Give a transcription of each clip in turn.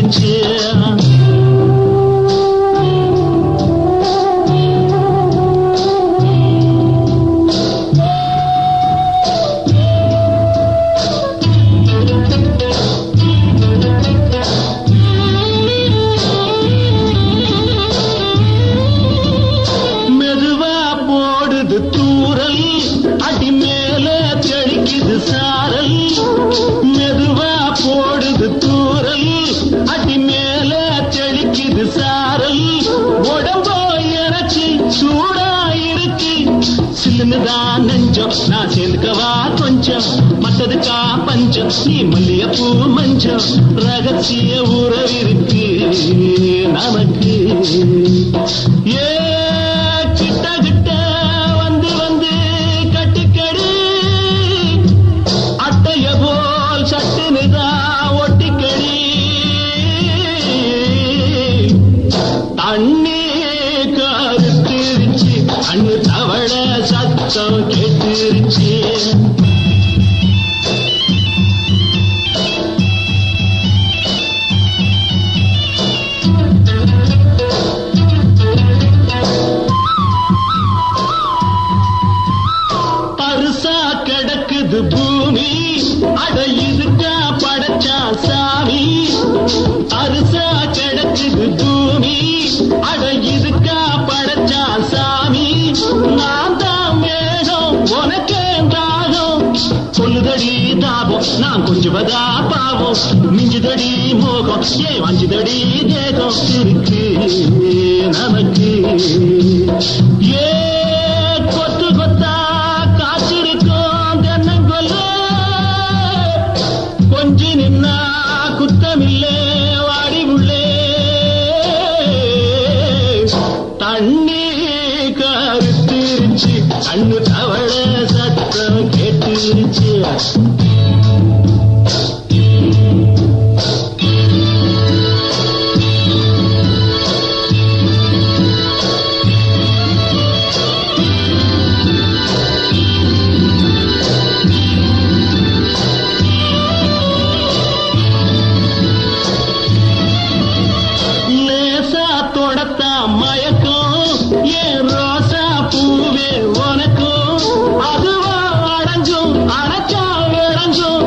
கெடுத்துருச்சு. மெதுவா போடுது தூரல், அடி மேல தெளிக்குது சாரல். மெதுவா போடுது தூரல், அடி மேல தெளிக்குது சாரல். உடம்போ எனக்கு சூடா இருக்கு, சில்லுதான் நெஞ்சம், நான் சேர்ந்துக்கவா கொஞ்சம், மத்ததுக்கா பஞ்சம், நீ மல்லியப்பூ மஞ்சம். ரகசிய உறவிருக்கு நமக்கு. ஏ கிட்ட கிட்ட வந்து வந்து கட்டிக்கடி, அட்டைய போல் சட்டுனுதான் ஒட்டிக்கடி. தண்ணி கருத்திருச்சு, அண்ணு தவள சத்தம் கேட்டுருச்சு. பருசா கிடக்குது பூமி, அட இதுக்கா படைச்சா சாமி. அரிசா கிடக்குது பூமி, அட இதுக்கா படைச்சா சாமி. நான் தான் மேகம் உனக்கே தாகம், சொல்லுதடி தாபம் நான் கொஞ்சுவதா பாவம். மிஞ்சுதடி மோகம் ஏன் வஞ்சுதடி தேகம் இருக்கு நமக்கு. ஏ கொத்து கொத்தா காத்திருக்கும் தென்னங்கொல்ல, கொஞ்சி நின்னா குத்தமில்லே வாடி உள்ளே. தண்ணி கருத்திருச்சு, கண்ணு தவள சத்தம் கேட்டுருச்சு. லேசா தொடத்தா மயக்கம், ஏன் ரோசா பூவே உனக்கும். அதுவா அடைஞ்சும் அடைச்சா விளைஞ்சும்,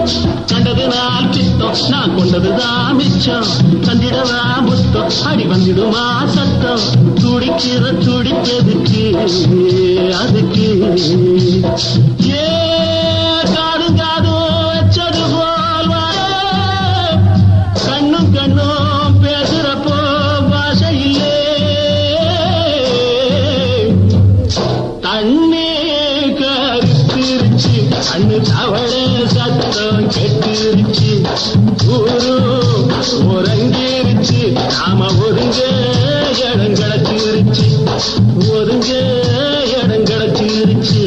கண்டது நாள் பித்தம் நான் கொண்டதுதான் மிச்சம். தந்திடவா புத்தம் அடி வந்திடுமா சத்தம், துடிக்கிற துடிப்பதுக்கு அதுக்கு. ஏ காதும் காதும் வச்சது போல் வர, கண்ணும் கண்ணும் பேசுறப்போ பாஷை இல்லே. தண்ணி கருத்திருச்சு, கண்ணு தவள சத்தம் கெட்டுருச்சு. ஊரு உறங்கிருச்சு, நாம ஒருங்க இடம் கிடச்சிருச்சு, ஒருங்க இடம் கிடச்சிருச்சு.